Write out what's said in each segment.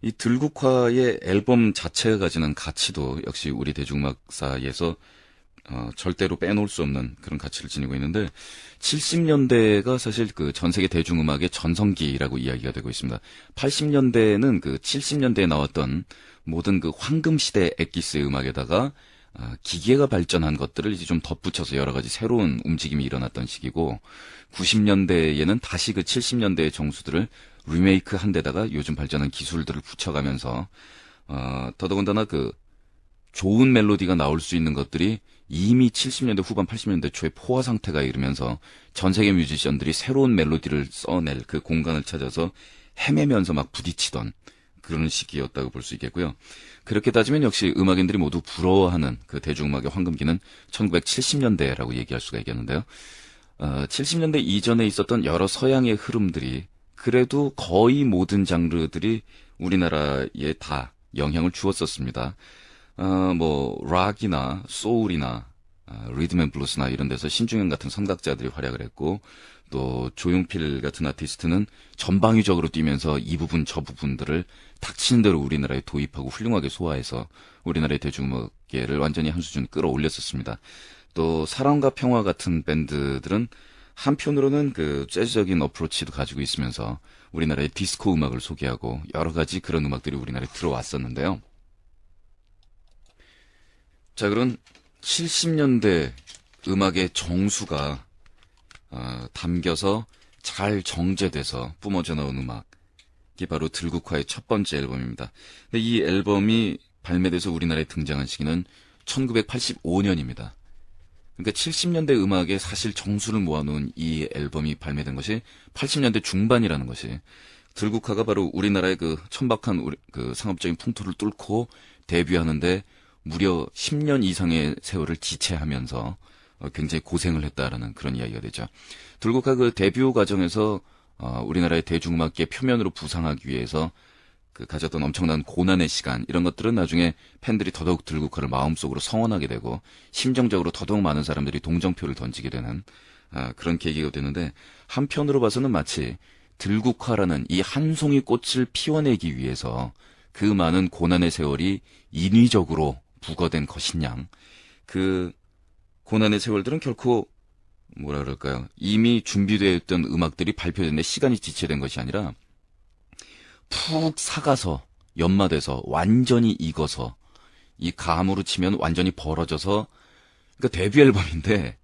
이 들국화의 앨범 자체가 가지는 가치도 역시 우리 대중음악사에서 절대로 빼놓을 수 없는 그런 가치를 지니고 있는데 70년대가 사실 그 전 세계 대중음악의 전성기라고 이야기가 되고 있습니다. 80년대는 그 70년대에 나왔던 모든 그 황금 시대 엑기스의 음악에다가 기계가 발전한 것들을 이제 좀 덧붙여서 여러 가지 새로운 움직임이 일어났던 시기고 90년대에는 다시 그 70년대의 정수들을 리메이크 한 데다가 요즘 발전한 기술들을 붙여가면서 더더군다나 그 좋은 멜로디가 나올 수 있는 것들이 이미 70년대 후반 80년대 초에 포화 상태가 이르면서 전 세계 뮤지션들이 새로운 멜로디를 써낼 그 공간을 찾아서 헤매면서 막 부딪히던 그런 시기였다고 볼 수 있겠고요. 그렇게 따지면 역시 음악인들이 모두 부러워하는 그 대중음악의 황금기는 1970년대라고 얘기할 수가 있겠는데요. 70년대 이전에 있었던 여러 서양의 흐름들이 그래도 거의 모든 장르들이 우리나라에 다 영향을 주었었습니다. 락이나 소울이나 리듬 앤 블루스나 이런 데서 신중현 같은 선각자들이 활약을 했고 또 조용필 같은 아티스트는 전방위적으로 뛰면서 이 부분 저 부분들을 닥치는 대로 우리나라에 도입하고 훌륭하게 소화해서 우리나라의 대중음악계를 완전히 한 수준 끌어올렸었습니다. 또 사랑과 평화 같은 밴드들은 한편으로는 그 재즈적인 어프로치도 가지고 있으면서 우리나라의 디스코 음악을 소개하고 여러 가지 그런 음악들이 우리나라에 들어왔었는데요. 자, 그런 70년대 음악의 정수가 담겨서 잘 정제돼서 뿜어져 나온 음악이 바로 들국화의 첫 번째 앨범입니다. 근데 이 앨범이 발매돼서 우리나라에 등장한 시기는 1985년입니다. 그러니까 70년대 음악에 사실 정수를 모아놓은 이 앨범이 발매된 것이 80년대 중반이라는 것이 들국화가 바로 우리나라의 그 천박한 그 상업적인 풍토를 뚫고 데뷔하는데 무려 10년 이상의 세월을 지체하면서 굉장히 고생을 했다라는 그런 이야기가 되죠. 들국화 그 데뷔 과정에서 우리나라의 대중음악계 표면으로 부상하기 위해서 그 가졌던 엄청난 고난의 시간 이런 것들은 나중에 팬들이 더더욱 들국화를 마음속으로 성원하게 되고 심정적으로 더더욱 많은 사람들이 동정표를 던지게 되는 그런 계기가 되는데 한편으로 봐서는 마치 들국화라는 이 한 송이 꽃을 피워내기 위해서 그 많은 고난의 세월이 인위적으로 부과된 것이냐. 그 고난의 세월들은 결코 뭐라 그럴까요? 이미 준비되어 있던 음악들이 발표된 데 시간이 지체된 것이 아니라 푹 삭아서 연마돼서 완전히 익어서 이 감으로 치면 완전히 벌어져서 그러니까 데뷔 앨범인데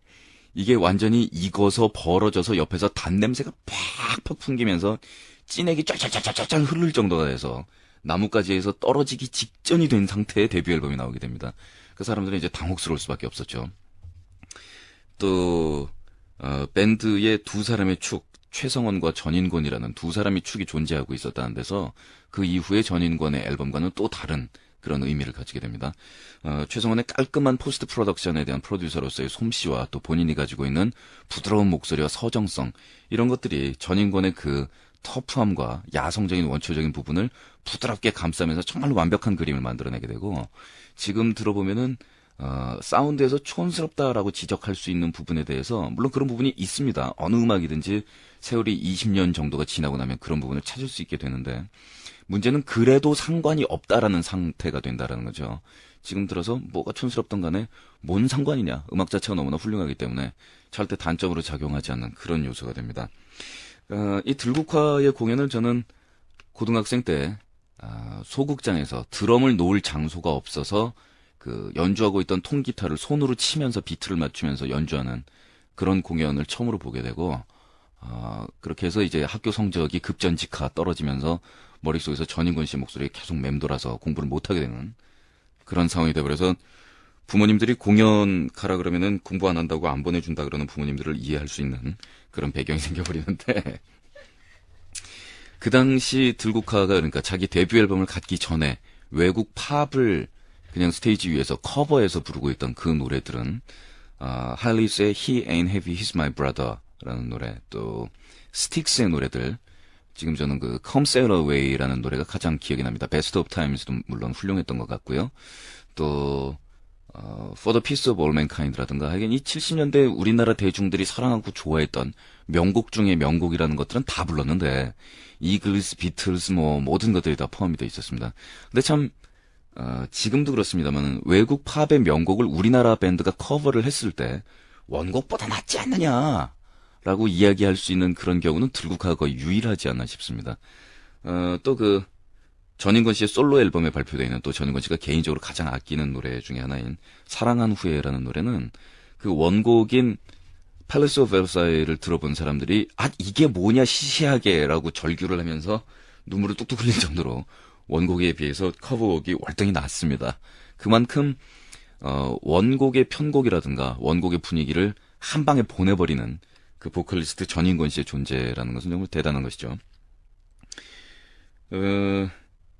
이게 완전히 익어서 벌어져서 옆에서 단냄새가 팍팍 풍기면서 찐액이 쫙쫙쫙쫙쫙 흐를 정도가 돼서 나뭇가지에서 떨어지기 직전이 된 상태의 데뷔 앨범이 나오게 됩니다. 그 사람들은 이제 당혹스러울 수밖에 없었죠. 또 밴드의 두 사람의 축, 최성원과 전인권이라는 두 사람의 축이 존재하고 있었다는 데서 그 이후에 전인권의 앨범과는 또 다른 그런 의미를 가지게 됩니다. 최성원의 깔끔한 포스트 프로덕션에 대한 프로듀서로서의 솜씨와 또 본인이 가지고 있는 부드러운 목소리와 서정성 이런 것들이 전인권의 그 터프함과 야성적인 원초적인 부분을 부드럽게 감싸면서 정말로 완벽한 그림을 만들어내게 되고 지금 들어보면은 사운드에서 촌스럽다라고 지적할 수 있는 부분에 대해서 물론 그런 부분이 있습니다. 어느 음악이든지 세월이 20년 정도가 지나고 나면 그런 부분을 찾을 수 있게 되는데 문제는 그래도 상관이 없다라는 상태가 된다라는 거죠. 지금 들어서 뭐가 촌스럽던 간에 뭔 상관이냐. 음악 자체가 너무나 훌륭하기 때문에 절대 단점으로 작용하지 않는 그런 요소가 됩니다. 이 들국화의 공연을 저는 고등학생 때 소극장에서 드럼을 놓을 장소가 없어서 그 연주하고 있던 통기타를 손으로 치면서 비트를 맞추면서 연주하는 그런 공연을 처음으로 보게 되고 그렇게 해서 이제 학교 성적이 급전직하 떨어지면서 머릿속에서 전인권 씨의 목소리가 계속 맴돌아서 공부를 못하게 되는 그런 상황이 돼버려서 부모님들이 공연 가라 그러면은 공부 안 한다고 안 보내준다 그러는 부모님들을 이해할 수 있는 그런 배경이 생겨버리는데 그 당시 들국화가 그러니까 자기 데뷔 앨범을 갖기 전에 외국 팝을 그냥 스테이지 위에서 커버해서 부르고 있던 그 노래들은 할리스의 He Ain't Heavy, He's My Brother 라는 노래 또 스틱스의 노래들 지금 저는 그 Come Sail Away라는 노래가 가장 기억이 납니다. Best of Times도 물론 훌륭했던 것 같고요. 또 For the Peace of All Mankind라든가 하긴 이 70년대 우리나라 대중들이 사랑하고 좋아했던 명곡 중에 명곡이라는 것들은 다 불렀는데 이글스, 비틀스, 뭐, 모든 것들이 다 포함이 되어 있었습니다. 근데 참, 지금도 그렇습니다만, 외국 팝의 명곡을 우리나라 밴드가 커버를 했을 때, 원곡보다 낫지 않느냐, 라고 이야기할 수 있는 그런 경우는 들국화가 거의 유일하지 않나 싶습니다. 또 전인권 씨의 솔로 앨범에 발표되어 있는 또 전인권 씨가 개인적으로 가장 아끼는 노래 중에 하나인 사랑한 후에라는 노래는 그 원곡인 Palace of Versailles를 들어본 사람들이 이게 뭐냐 시시하게라고 절규를 하면서 눈물을 뚝뚝 흘릴 정도로 원곡에 비해서 커버곡이 월등히 낫습니다. 그만큼 원곡의 편곡이라든가 원곡의 분위기를 한 방에 보내버리는 그 보컬리스트 전인권 씨의 존재라는 것은 정말 대단한 것이죠.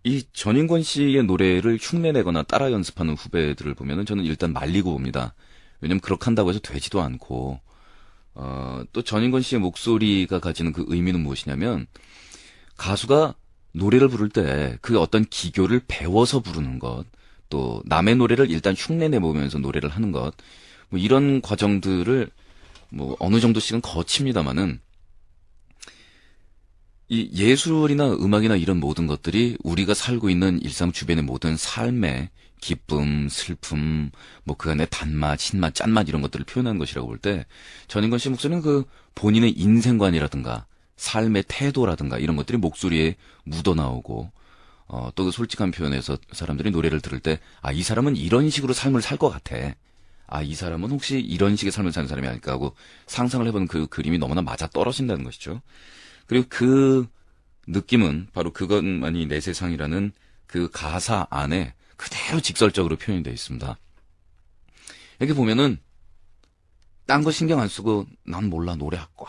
이 전인권 씨의 노래를 흉내내거나 따라 연습하는 후배들을 보면은 저는 일단 말리고 봅니다. 왜냐면 그렇게 한다고 해서 되지도 않고, 또 전인권 씨의 목소리가 가지는 그 의미는 무엇이냐면, 가수가 노래를 부를 때 그 어떤 기교를 배워서 부르는 것, 또 남의 노래를 일단 흉내내보면서 노래를 하는 것, 뭐 이런 과정들을 뭐 어느 정도씩은 거칩니다마는, 이 예술이나 음악이나 이런 모든 것들이 우리가 살고 있는 일상 주변의 모든 삶의 기쁨, 슬픔, 뭐 그 안에 단맛, 신맛, 짠맛 이런 것들을 표현하는 것이라고 볼 때 전인권 씨 목소리는 그 본인의 인생관이라든가 삶의 태도라든가 이런 것들이 목소리에 묻어나오고 또 그 솔직한 표현에서 사람들이 노래를 들을 때 이 사람은 이런 식으로 삶을 살 것 같아. 이 사람은 혹시 이런 식의 삶을 사는 사람이 아닐까 하고 상상을 해보는 그 그림이 너무나 맞아 떨어진다는 것이죠. 그리고 그 느낌은 바로 그것만이 내 세상이라는 그 가사 안에 그대로 직설적으로 표현이 되어 있습니다. 이렇게 보면은 딴 거 신경 안 쓰고 난 몰라 노래학과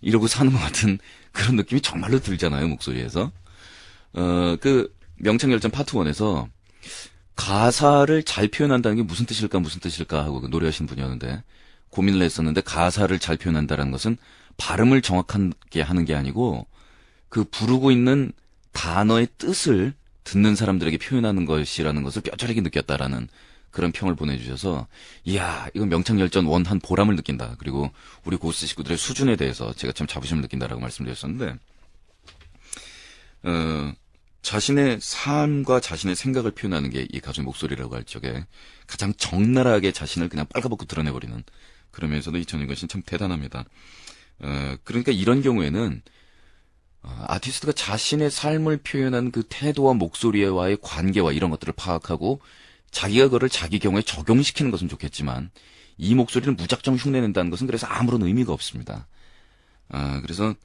이러고 사는 것 같은 그런 느낌이 정말로 들잖아요, 목소리에서. 그 명창열전 파트 1에서 가사를 잘 표현한다는 게 무슨 뜻일까 하고 노래하신 분이었는데 고민을 했었는데 가사를 잘 표현한다는 것은 발음을 정확하게 하는 게 아니고 그 부르고 있는 단어의 뜻을 듣는 사람들에게 표현하는 것이라는 것을 뼈저리게 느꼈다라는 그런 평을 보내주셔서 이야 이건 명창열전 1 한 보람을 느낀다. 그리고 우리 고스 식구들의 수준에 대해서 제가 참 자부심을 느낀다라고 말씀드렸었는데 자신의 삶과 자신의 생각을 표현하는 게 이 가수의 목소리라고 할 적에 가장 적나라하게 자신을 그냥 빨가벗고 드러내버리는 그러면서도 이 전인권 씨는 참 대단합니다. 그러니까 이런 경우에는 아티스트가 자신의 삶을 표현한 그 태도와 목소리와의 관계와 이런 것들을 파악하고 자기가 그거를 자기 경우에 적용시키는 것은 좋겠지만 이 목소리를 무작정 흉내낸다는 것은 그래서 아무런 의미가 없습니다. 그래서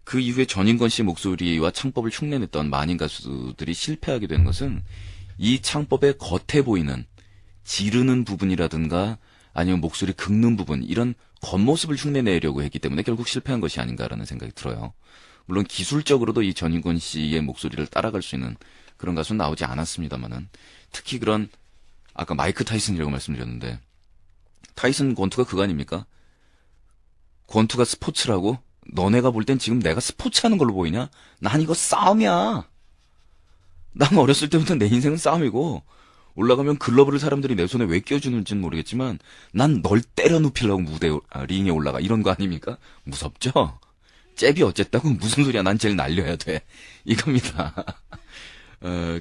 그 이후에 전인권 씨 목소리와 창법을 흉내냈던 많은 가수들이 실패하게 된 것은 이 창법의 겉에 보이는 지르는 부분이라든가 아니면 목소리 긁는 부분 이런 겉모습을 흉내내려고 했기 때문에 결국 실패한 것이 아닌가라는 생각이 들어요. 물론 기술적으로도 이 전인권 씨의 목소리를 따라갈 수 있는 그런 가수는 나오지 않았습니다만은 특히 그런 아까 마이크 타이슨이라고 말씀드렸는데 타이슨 권투가 그거 아닙니까? 권투가 스포츠라고? 너네가 볼 땐 지금 내가 스포츠 하는 걸로 보이냐? 난 이거 싸움이야. 난 어렸을 때부터 내 인생은 싸움이고 올라가면 글러브를 사람들이 내 손에 왜 끼워주는지는 모르겠지만 난 널 때려 눕히려고 링에 올라가 이런 거 아닙니까? 무섭죠? 잽이 어쨌다고 무슨 소리야 난 제일 날려야 돼 이겁니다.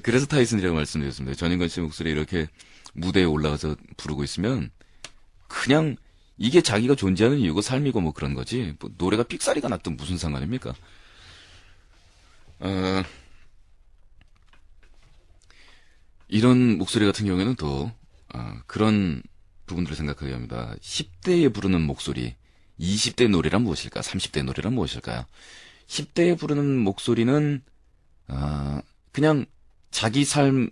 그래서 타이슨이라고 말씀드렸습니다. 전인권 씨 목소리 이렇게 무대에 올라가서 부르고 있으면 그냥 이게 자기가 존재하는 이유고 삶이고 뭐 그런 거지 뭐 노래가 삑사리가 났든 무슨 상관입니까? 이런 목소리 같은 경우에는 또 그런 부분들을 생각하게 합니다. 10대에 부르는 목소리 20대 노래란 무엇일까? 30대 노래란 무엇일까요? 10대에 부르는 목소리는 그냥 자기 삶